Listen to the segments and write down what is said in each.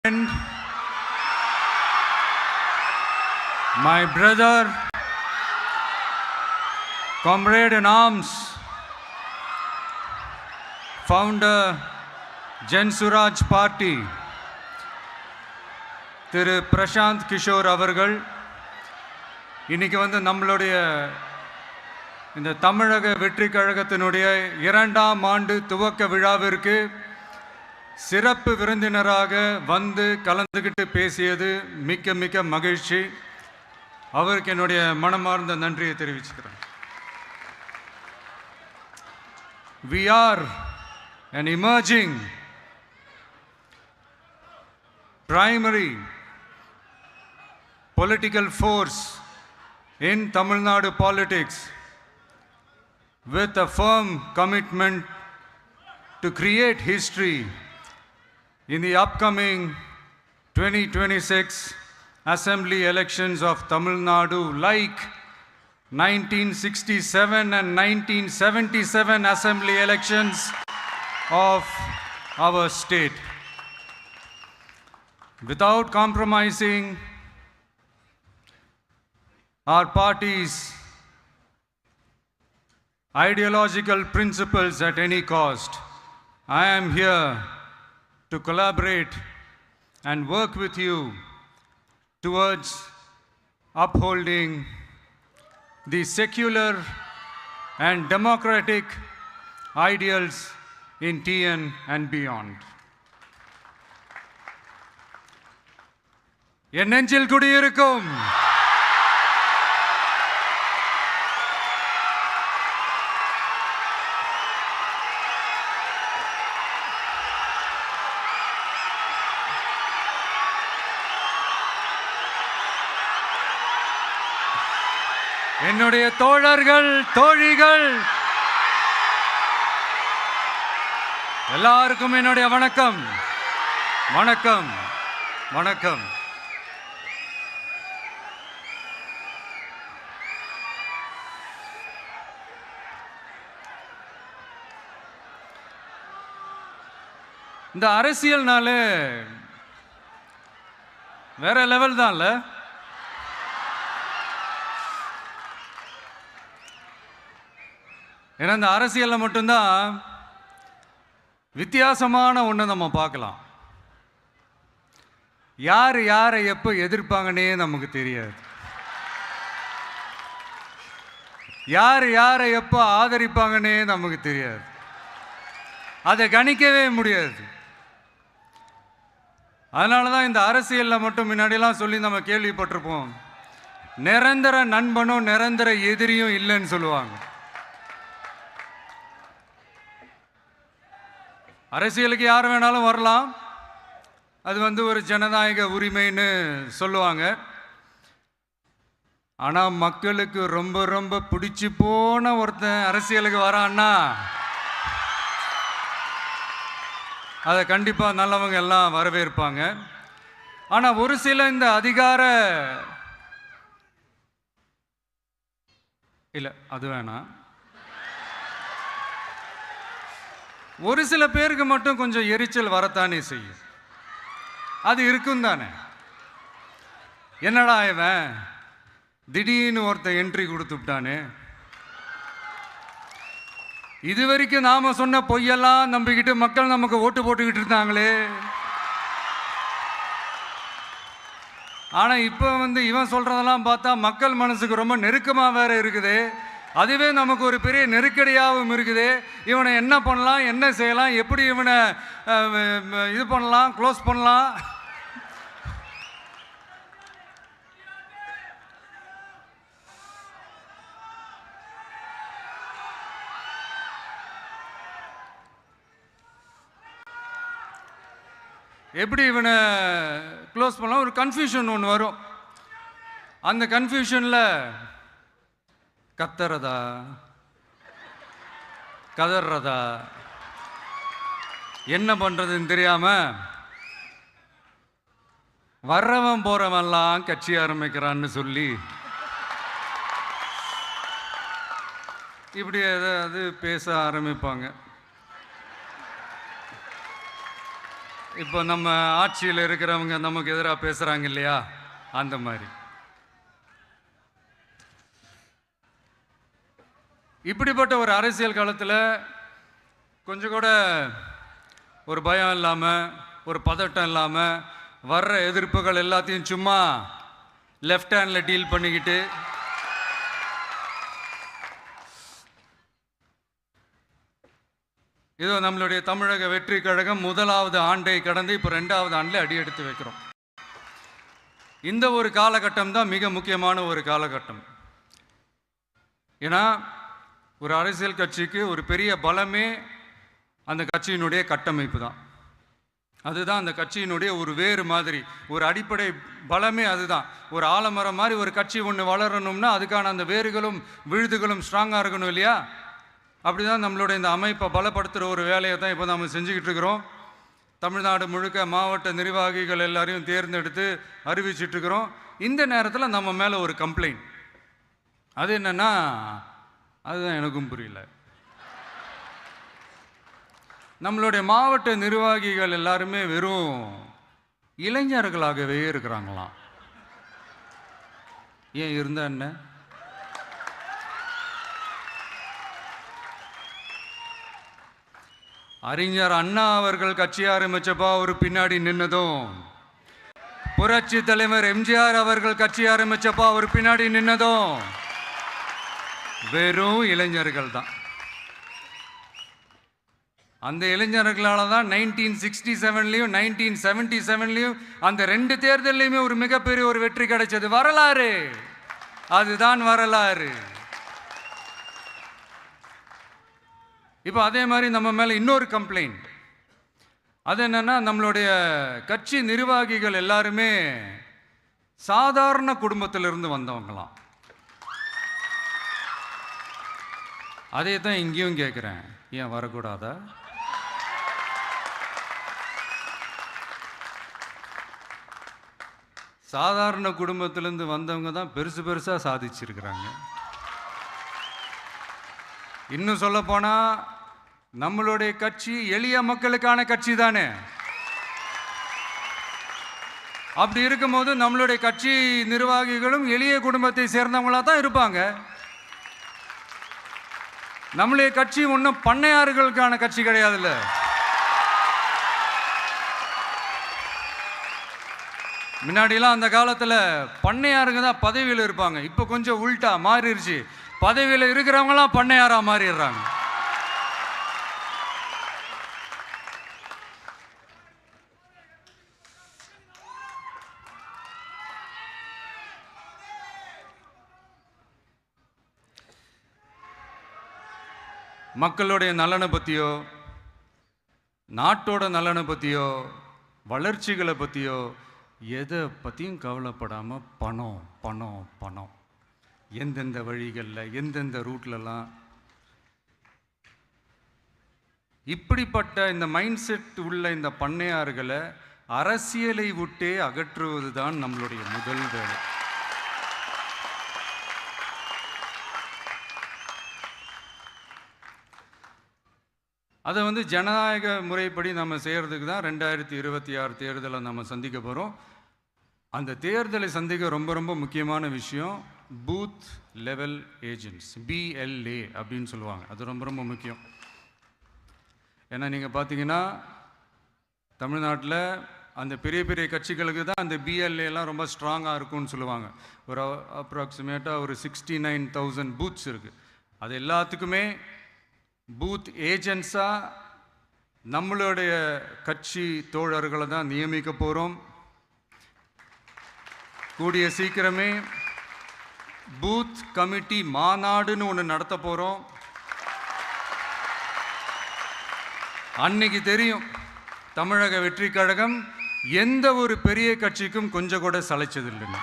And my brother, comrade in arms, founder Jan Suraj Party, திரு பிரசாந்த் கிஷோர் அவர்கள் இன்னைக்கு நம்மளுடைய இந்த தமிழக வெற்றி கழகத்தினுடைய 2ஆம் ஆண்டு துவக்க விழாவிற்கு சிறப்பு விருந்தினராக கலந்துக்கிட்டு பேசியது மிக்க மிக்க மகிழ்ச்சி. அவருக்கு என்னுடைய மனமார்ந்த நன்றியை தெரிவிச்சுக்கிறேன். We are an emerging primary political force in Tamil Nadu politics with a firm commitment to create history in the upcoming 2026 assembly elections of Tamil Nadu, like 1967 and 1977 assembly elections of our state. Without compromising our party's ideological principles at any cost, I am here to collaborate and work with you towards upholding the secular and democratic ideals in TN and beyond. என் நெஞ்சில் குடியிருக்கும் என்னுடைய தோழர்கள், தோழிகள் எல்லாருக்கும் என்னுடைய வணக்கம். வணக்கம் வணக்கம். இந்த அரசியல்னாலே வேற லெவல் தான்ல. ஏன்னா இந்த அரசியலில் மட்டும்தான் வித்தியாசமான ஒன்று நம்ம பார்க்கலாம். யார் யாரை எப்போ எதிர்ப்பாங்கன்னே நமக்கு தெரியாது. யார் யாரை எப்போ ஆதரிப்பாங்கன்னே நமக்கு தெரியாது. அதை கணிக்கவே முடியாது. அதனால தான் இந்த அரசியலில் மட்டும் முன்னாடியெல்லாம் சொல்லி நம்ம கேள்விப்பட்டிருப்போம், நிரந்தர நண்பனும் நிரந்தர எதிரியும் இல்லைன்னு சொல்லுவாங்க. அரசியலுக்கு யார் வேணாலும் வரலாம், அது ஒரு ஜனநாயக உரிமைன்னு சொல்லுவாங்க. ஆனால் மக்களுக்கு ரொம்ப ரொம்ப பிடிச்சி போன ஒருத்தன் அரசியலுக்கு வரான்னா அதை கண்டிப்பாக நல்லவங்க எல்லாம் வரவேற்பாங்க. ஆனால் ஒரு சில இந்த அதிகார இல்லை அது வேணாம், ஒரு சில பேருக்கு மட்டும் கொஞ்சம் எரிச்சல் வரத்தானே செய்யும். அது இருக்கும் தானே. என்னடா இவன் திடீர்னு ஒருத்தன் என்ட்ரி கொடுத்துட்டானே, இது வரைக்கும் நாம சொன்ன பொய்யெல்லாம் நம்பிக்கிட்டு மக்கள் நமக்கு ஓட்டு போட்டுக்கிட்டு இருந்தாங்களே, ஆனால் இப்போ இவன் சொல்றதெல்லாம் பார்த்தா மக்கள் மனசுக்கு ரொம்ப நெருக்கமாக வேற இருக்குது. அதுவே நமக்கு ஒரு பெரிய நெருக்கடியாகவும் இருக்குது. இவனை என்ன பண்ணலாம், என்ன செய்யலாம், எப்படி இவனை இது பண்ணலாம், க்ளோஸ் பண்ணலாம். எப்படி இவனை க்ளோஸ் பண்ணலாம், ஒரு கன்ஃபியூஷன் ஒன்று வரும். அந்த கன்ஃபியூஷனில் கத்துறதா கதறதா என்ன பண்ணுறதுன்னு தெரியாமல் வர்றவன் போகிறவன்லாம் கட்சி ஆரம்பிக்கிறான்னு சொல்லி இப்படி ஏதாவது பேச ஆரம்பிப்பாங்க. இப்போ நம்ம ஆட்சியில் இருக்கிறவங்க நமக்கு எதிராக பேசுகிறாங்க இல்லையா, அந்த மாதிரி. இப்படிப்பட்ட ஒரு அரசியல் காலத்தில் கொஞ்சம் கூட ஒரு பயம் இல்லாமல், ஒரு பதட்டம் இல்லாமல், வர்ற எதிர்ப்புகள் எல்லாத்தையும் சும்மா லெஃப்ட் ஹேண்டில் டீல் பண்ணிக்கிட்டு இதோ நம்மளுடைய தமிழக வெற்றி கழகம் முதலாவது ஆண்டை கடந்து இப்போ 2வது ஆண்டில் அடி எடுத்து வைக்கிறோம். இந்த ஒரு காலகட்டம் தான் மிக முக்கியமான ஒரு காலகட்டம். ஏன்னா ஒரு அரசியல் கட்சிக்கு ஒரு பெரிய பலமே அந்த கட்சியினுடைய கட்டமைப்பு தான். அதுதான் அந்த கட்சியினுடைய ஒரு வேறு மாதிரி, ஒரு அடிப்படை பலமே அதுதான். ஒரு ஆலமரம் மாதிரி ஒரு கட்சி ஒன்று வளரணும்னா அதுக்கான அந்த வேர்களும் விழுதுகளும் ஸ்ட்ராங்காக இருக்கணும் இல்லையா? அப்படி தான் நம்மளுடைய இந்த அமைப்பை பலப்படுத்துகிற ஒரு வேலையை தான் இப்போ நம்ம செஞ்சுக்கிட்டு இருக்கிறோம். தமிழ்நாடு முழுக்க மாவட்ட நிர்வாகிகள் எல்லாரையும் தேர்ந்தெடுத்து அறிவிச்சிட்ருக்கிறோம். இந்த நேரத்தில் நம்ம மேலே ஒரு கம்ப்ளைண்ட், அது என்னென்னா, அதுதான் எனக்கும் புரியல. நம்மளுடைய மாவட்ட நிர்வாகிகள் எல்லாருமே வெறும் இளைஞர்களாகவே இருக்கிறாங்களாம். ஏன் இருந்தா என்ன? அறிஞர் அண்ணா அவர்கள் கட்சி ஆரம்பிச்சப்பா அவர் பின்னாடி நின்னதும், புரட்சி தலைவர் எம்ஜிஆர் அவர்கள் கட்சி ஆரம்பிச்சப்பா அவர் பின்னாடி நின்னதும் வெறும் இளைஞர்கள் தான். அந்த இளைஞர்களால தான் 1967லையும் 1977லையும் அந்த 2 தேர்தலையுமே ஒரு மிகப்பெரிய ஒரு வெற்றி கிடைச்சது. வரலாறு, அதுதான் வரலாறு. இப்போ அதே மாதிரி நம்ம மேலே இன்னொரு கம்ப்ளைண்ட், அது என்னன்னா, நம்மளுடைய கட்சி நிர்வாகிகள் எல்லாருமே சாதாரண குடும்பத்திலிருந்து வந்தவங்களாம். அதே தான் இங்கேயும் கேட்குறேன், ஏன் வரக்கூடாதா? சாதாரண குடும்பத்திலேருந்து வந்தவங்க தான் பெருசு பெருசாக சாதிச்சிருக்கிறாங்க. இன்னும் சொல்ல போனா நம்மளுடைய கட்சி எளிய மக்களுக்கான கட்சி தானே. அப்படி இருக்கும்போது நம்மளுடைய கட்சி நிர்வாகிகளும் எளிய குடும்பத்தை சேர்ந்தவங்களா தான் இருப்பாங்க. நம்மளுடைய கட்சி ஒன்றும் பண்ணையாறுகளுக்கான கட்சி கிடையாதுல்ல. முன்னாடிலாம் அந்த காலத்தில் பண்ணையாருங்க தான் பதவியில் இருப்பாங்க. இப்போ கொஞ்சம் உள்டா மாறிடுச்சு, பதவியில் இருக்கிறவங்களாம் பண்ணையாரா மாறிடுறாங்க. மக்களுடைய நலனை பற்றியோ, நாட்டோட நலனை பற்றியோ, வளர்ச்சிகளை பற்றியோ எதை பற்றியும் கவலைப்படாமல் பணம் பணம் பணம், எந்தெந்த வழிகளில் எந்தெந்த ரூட்லலாம், இப்படிப்பட்ட இந்த மைண்ட் செட் உள்ள இந்த பண்ணையார்களை அரசியலை விட்டே அகற்றுவது தான் நம்மளுடைய முதல் வேலை. அதை ஜனநாயக முறைப்படி நம்ம செய்கிறதுக்கு தான் 2026 தேர்தலை நம்ம சந்திக்க போகிறோம். அந்த தேர்தலை சந்திக்க ரொம்ப ரொம்ப முக்கியமான விஷயம் பூத் லெவல் ஏஜென்ட்ஸ், BLA அப்படின்னு சொல்லுவாங்க. அது ரொம்ப ரொம்ப முக்கியம். ஏன்னா நீங்கள் பார்த்தீங்கன்னா தமிழ்நாட்டில் அந்த பெரிய பெரிய கட்சிகளுக்கு தான் அந்த BLAலாம் ரொம்ப ஸ்ட்ராங்காக இருக்கும்னு சொல்லுவாங்க. ஒரு அப்ராக்சிமேட்டாக ஒரு 69,000 பூத்ஸ் இருக்குது. அது எல்லாத்துக்குமே பூத் ஏஜென்ட்ஸாக நம்மளுடைய கட்சி தோழர்களை தான் நியமிக்க போகிறோம். கூடிய சீக்கிரமே பூத் கமிட்டி மாநாடுன்னு ஒன்று நடத்த போகிறோம். அன்னைக்கு தெரியும் தமிழக வெற்றி கழகம் எந்த ஒரு பெரிய கட்சிக்கும் கொஞ்சம் கூட சளைச்சதில்லைன்னு.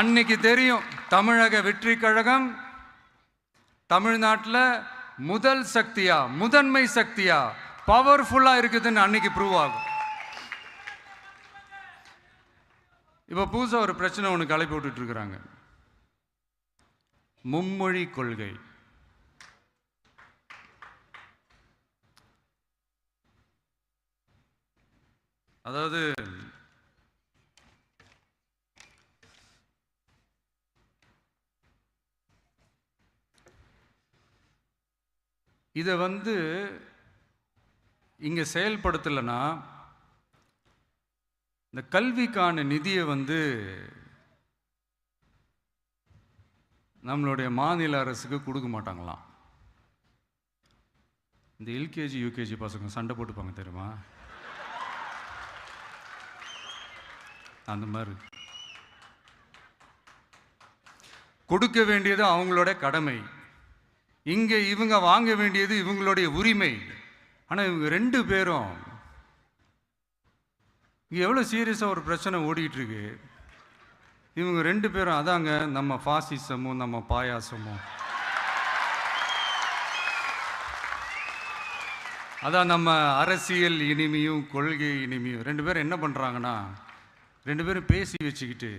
அன்னைக்கு தெரியும் தமிழக வெற்றி கழகம் தமிழ்நாட்டில் முதல் சக்தியா, முதன்மை சக்தியா, பவர்ஃபுல்லாக இருக்குதுன்னு அன்னைக்கு ப்ரூவ் ஆகும். இப்போ புதுசாக ஒரு பிரச்சனை ஒன்று கிளப்பி விட்டுட்டு இருக்கிறாங்க, மும்மொழி கொள்கை. அதாவது இதை இங்கே செயல்படுத்தலைன்னா இந்த கல்விக்கான நிதியை நம்மளுடைய மாநில அரசுக்கு கொடுக்க மாட்டாங்களாம். இந்த எல்கேஜி யூகேஜி பசங்க சண்டை போட்டுப்பாங்க தெரியுமா, அந்த மாதிரி கொடுக்க வேண்டியது அவங்களோட கடமை, இங்கே இவங்க வாங்க வேண்டியது இவங்களுடைய உரிமை. ஆனால் இவங்க 2 பேரும் இங்கே எவ்வளோ சீரியஸாக ஒரு பிரச்சனை ஓடிட்டு இருக்கு. இவங்க 2 பேரும் அதாங்க நம்ம பாசிசமும் நம்ம பாயாசமும், அதான் நம்ம அரசியல் இனிமையும் கொள்கை இனிமையும். 2 பேரும் என்ன பண்ணுறாங்கன்னா 2 பேரும் பேசி வச்சுக்கிட்டு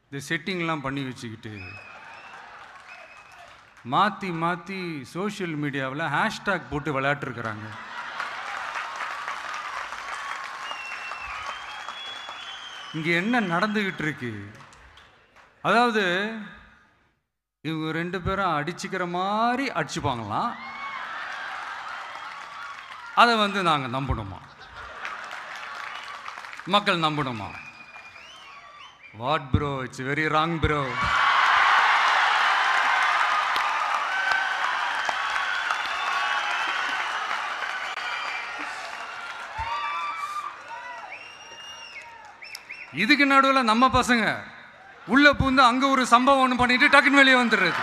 இந்த செட்டிங்லாம் பண்ணி வச்சுக்கிட்டு மாற்றி மாற்றி சோஷியல் மீடியாவில் ஹேஷ்டேக் போட்டு விளையாட்டுருக்குறாங்க. இங்கே என்ன நடந்துக்கிட்டு இருக்கு, அதாவது இவங்க 2 பேரும் அடிச்சுக்கிற மாதிரி அடிச்சுப்பாங்களாம். அதை நாங்கள் நம்பணுமா, மக்கள் நம்பணுமா? What bro, it's very wrong bro. இதுக்கு நடுவில் நம்ம பசங்க உள்ள பூந்து அங்கே ஒரு சம்பவம் ஒன்று பண்ணிட்டு டக்குன்னு வெளியே வந்துடுறது.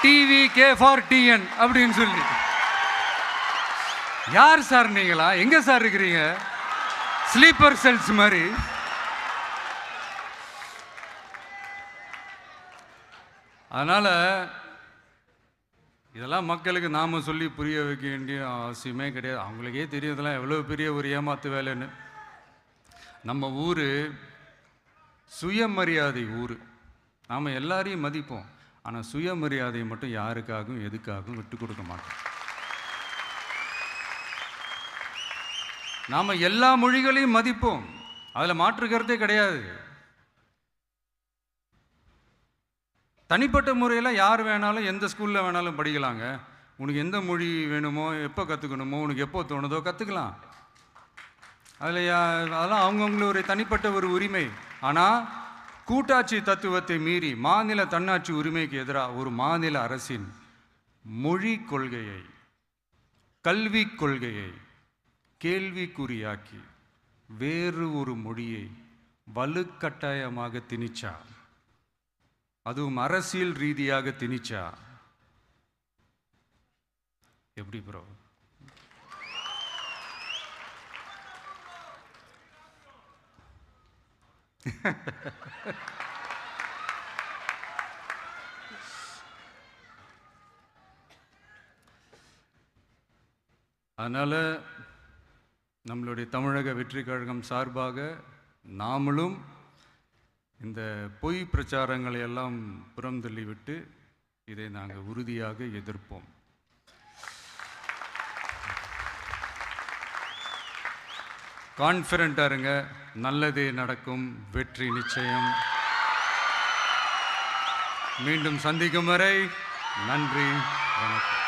டிவி கே ஃபார் டிஎன் அப்படின்னு சொல்லி. யார் சார் நீங்களா, எங்க சார் இருக்கிறீங்க? ஸ்லீப்பர் செல்ஸ் மாதிரி. அதனால இதெல்லாம் மக்களுக்கு நாம சொல்லி புரிய வைக்க வேண்டிய அவசியமே கிடையாது. அவங்களுக்கே தெரியுதெல்லாம் எவ்வளோ பெரிய ஒரு ஏமாத்து வேலைன்னு. நம்ம ஊர் சுயமரியாதை ஊர், நாம் எல்லாரையும் மதிப்போம். ஆனால் சுயமரியாதையை மட்டும் யாருக்காகவும் எதுக்காகவும் விட்டு கொடுக்க மாட்டோம். நாம் எல்லா மொழிகளையும் மதிப்போம், அதில் மாற்றுக்கிறதே கிடையாது. தனிப்பட்ட முறையில் யார் வேணாலும் எந்த ஸ்கூலில் வேணாலும் படிக்கலாங்க. உனக்கு எந்த மொழி வேணுமோ, எப்போ கற்றுக்கணுமோ, உனக்கு எப்போ தோணுதோ கற்றுக்கலாம். அதெல்லாம் அவங்கவுங்களுடைய தனிப்பட்ட ஒரு உரிமை. ஆனால் கூட்டாட்சி தத்துவத்தை மீறி மாநில தன்னாட்சி உரிமைக்கு எதிராக ஒரு மாநில அரசின் மொழி கொள்கையை, கல்வி கொள்கையை கேள்விக்குறியாக்கி வேறு ஒரு மொழியை வலுக்கட்டாயமாக திணிச்சா, அதுவும் அரசியல் ரீதியாக திணிச்சா எப்படி ப்ரோ? அதனால் நம்மளுடைய தமிழக வெற்றி கழகம் சார்பாக நாமளும் இந்த பொய் பிரச்சாரங்களை எல்லாம் புறம் தள்ளிவிட்டு இதை நாங்கள் உறுதியாக எதிர்ப்போம். கான்ஃபிடென்ட்டாக இருங்க, நல்லதே நடக்கும், வெற்றி நிச்சயம். மீண்டும் சந்திக்கும் வரை நன்றி, வணக்கம்.